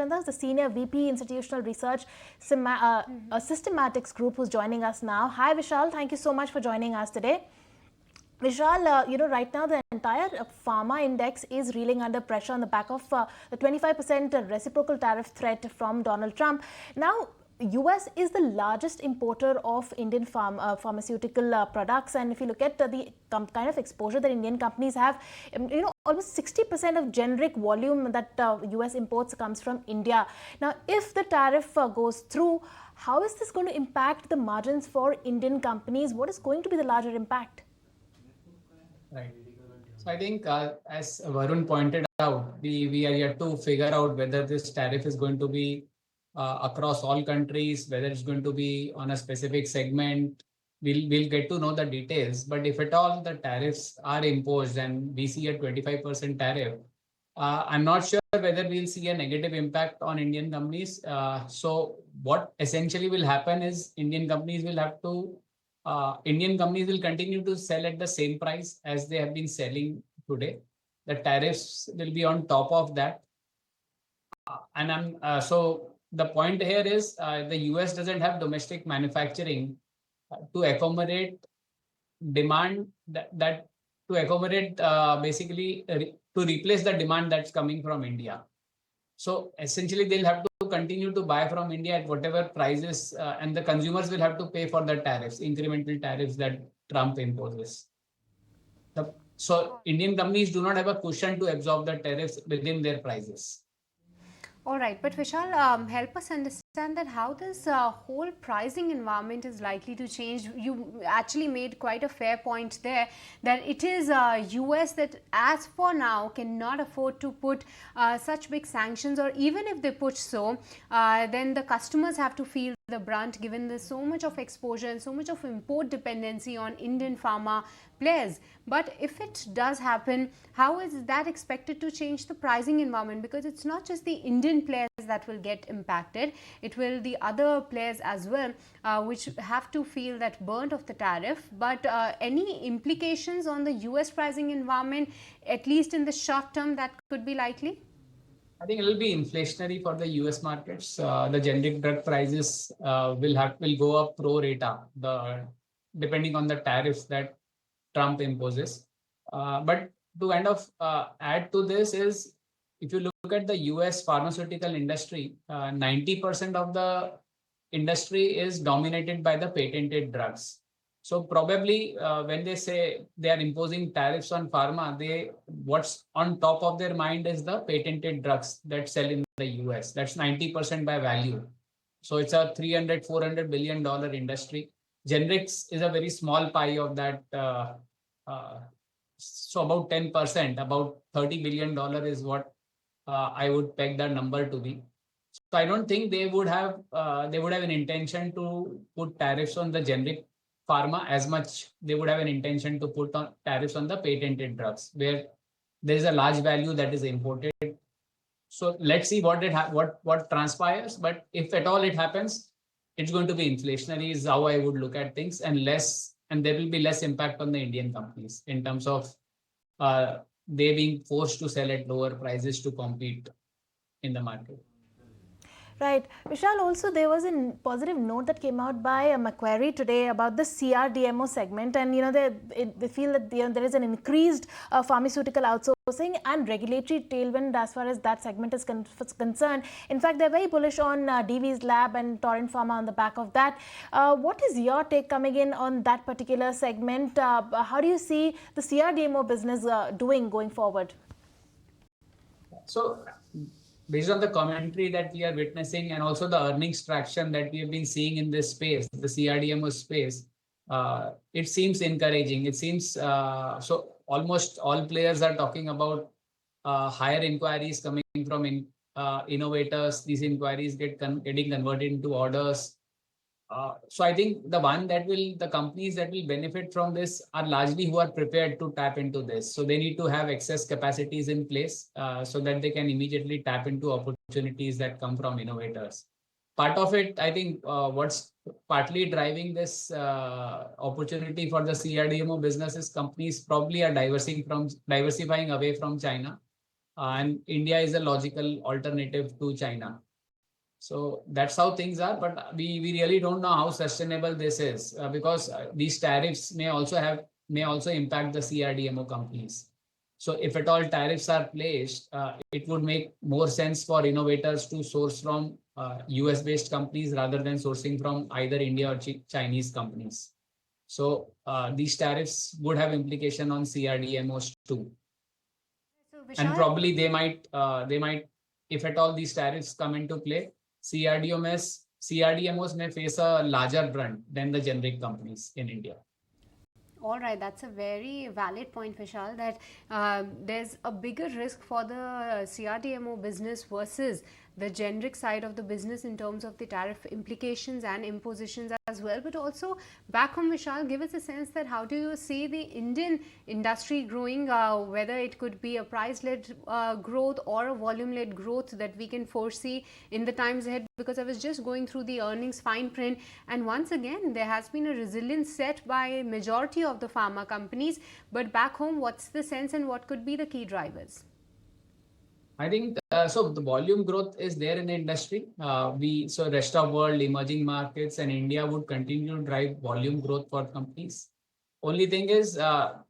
with us, the Senior VP Institutional Research Systematics Group, who's joining us now. Hi, Vishal. Thank you so much for joining us today. Vishal, right now the entire pharma index is reeling under pressure on the back of the 25% reciprocal tariff threat from Donald Trump. Now, US is the largest importer of Indian pharmaceutical products, and if you look at the kind of exposure that Indian companies have, almost 60% of generic volume that US imports comes from India. Now, if the tariff goes through, how is this going to impact the margins for Indian companies? What is going to be the larger impact? Right. So I think as Varun pointed out, we are yet to figure out whether this tariff is going to be across all countries, whether it's going to be on a specific segment. We'll get to know the details. But if at all the tariffs are imposed and we see a 25% tariff, I'm not sure whether we'll see a negative impact on Indian companies. So what essentially will happen is Indian companies will continue to sell at the same price as they have been selling today. The tariffs will be on top of that. So the point here is the US doesn't have domestic manufacturing to accommodate demand to accommodate basically to replace the demand that's coming from India. So essentially they'll have to continue to buy from India at whatever prices, and the consumers will have to pay for the tariffs, incremental tariffs that Trump imposes. So Indian companies do not have a cushion to absorb the tariffs within their prices. All right, but Vishal, help us understand that how this whole pricing environment is likely to change. You actually made quite a fair point there that it is US that as for now cannot afford to put such big sanctions, or even if they put so, then the customers have to feel the brunt, given there's so much of exposure and so much of import dependency on Indian pharma players. But if it does happen, how is that expected to change the pricing environment? Because it's not just the Indian players that will get impacted, it will the other players as well, which have to feel that burnt of the tariff. But any implications on the US pricing environment, at least in the short term, that could be likely? I think it will be inflationary for the US markets. The generic drug prices will go up pro rata, depending on the tariffs that Trump imposes. But to kind of add to this is, if you look at the US pharmaceutical industry, 90% of the industry is dominated by the patented drugs. So probably when they say they are imposing tariffs on pharma, what's on top of their mind is the patented drugs that sell in the US. That's 90% by value. So it's a $300-400 billion industry. Generics is a very small pie of that. So about 10%, about $30 billion is what I would peg that number to be. So I don't think they would have an intention to put tariffs on the generic pharma as much. They would have an intention to put on tariffs on the patented drugs, where there is a large value that is imported. So let's see what transpires. But if at all it happens, it's going to be inflationary is how I would look at things, and there will be less impact on the Indian companies in terms of they being forced to sell at lower prices to compete in the market. Right. Vishal, also there was a positive note that came out by Macquarie today about the CRDMO segment, and they feel that there is an increased pharmaceutical outsourcing and regulatory tailwind as far as that segment is concerned. In fact, they're very bullish on Divi's Lab and Torrent Pharma on the back of that. What is your take coming in on that particular segment? How do you see the CRDMO business going forward? So, based on the commentary that we are witnessing and also the earnings traction that we have been seeing in this space, the CRDMO space, it seems encouraging. It seems so almost all players are talking about higher inquiries coming from innovators. These inquiries getting converted into orders. So I think the companies that will benefit from this are largely who are prepared to tap into this. So they need to have excess capacities in place so that they can immediately tap into opportunities that come from innovators. Part of it, I think, what's partly driving this opportunity for the CRDMO business is companies probably are diversifying away from China. and India is a logical alternative to China. So that's how things are, but we really don't know how sustainable this is because these tariffs may also impact the CRDMO companies. So if at all tariffs are placed, it would make more sense for innovators to source from US based companies rather than sourcing from either India or Chinese companies. So these tariffs would have implication on CRDMOs too. So And Vishal, probably they might, if at all these tariffs come into play, CRDMOs may face a larger brunt than the generic companies in India. all right, that's a very valid point, Vishal, that there's a bigger risk for the CRDMO business versus the generic side of the business in terms of the tariff implications and impositions as well. But also back home, Vishal, give us a sense that how do you see the Indian industry growing, whether it could be a price-led growth or a volume-led growth that we can foresee in the times ahead? Because I was just going through the earnings fine print, and once again there has been a resilience set by majority of the pharma companies. But back home, what's the sense and what could be the key drivers? I think so. The volume growth is there in the industry. So rest of world, emerging markets, and India would continue to drive volume growth for companies. Only thing is,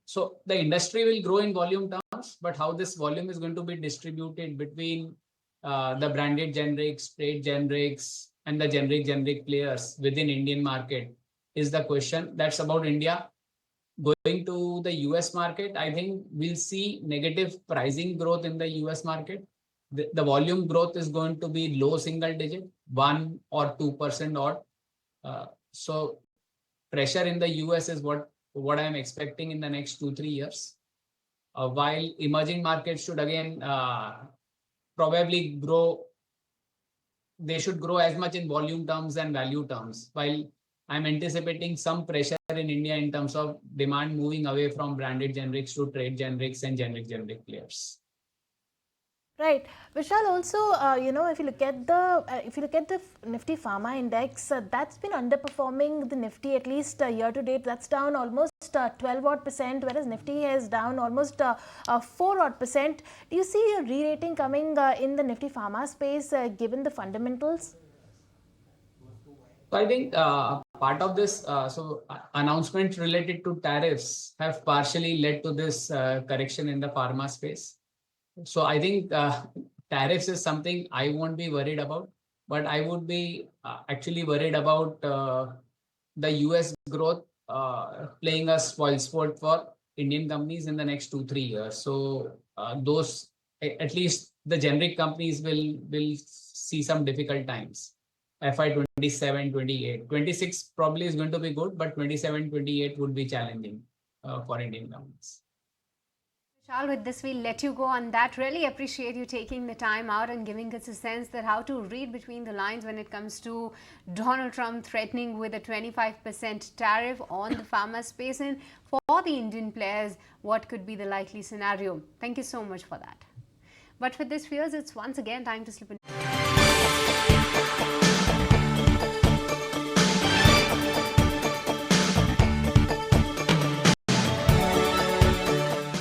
so the industry will grow in volume terms, but how this volume is going to be distributed between the branded generics, trade generics, and the generic players within Indian market is the question. That's about India. Going to the US market, I think we'll see negative pricing growth in the US market. The volume growth is going to be low single digit, 1 or 2% odd. So pressure in the US is what I'm expecting in the next 2-3 years. While emerging markets should again probably grow, they should grow as much in volume terms and value terms. While I'm anticipating some pressure in India in terms of demand moving away from branded generics to trade generics and generic players. Right, Vishal. Also, if you look at the Nifty Pharma Index, that's been underperforming the Nifty at least year to date. That's down almost 12 odd percent, whereas Nifty is down almost 4 odd percent. Do you see a re-rating coming in the Nifty Pharma space given the fundamentals? So I think part of this announcements related to tariffs have partially led to this correction in the pharma space. So I think tariffs is something I won't be worried about, but I would be actually worried about the US growth playing a spoilsport for Indian companies in the next 2-3 years. So those, at least the generic companies will see some difficult times. FY 27, 28, 26 probably is going to be good, but 27, 28 would be challenging for Indian companies. Vishal, with this we'll let you go on that. Really appreciate you taking the time out and giving us a sense that how to read between the lines when it comes to Donald Trump threatening with a 25% tariff on the pharma space, and for the Indian players, what could be the likely scenario. Thank you so much for that. But with this, viewers, it's once again time to slip in.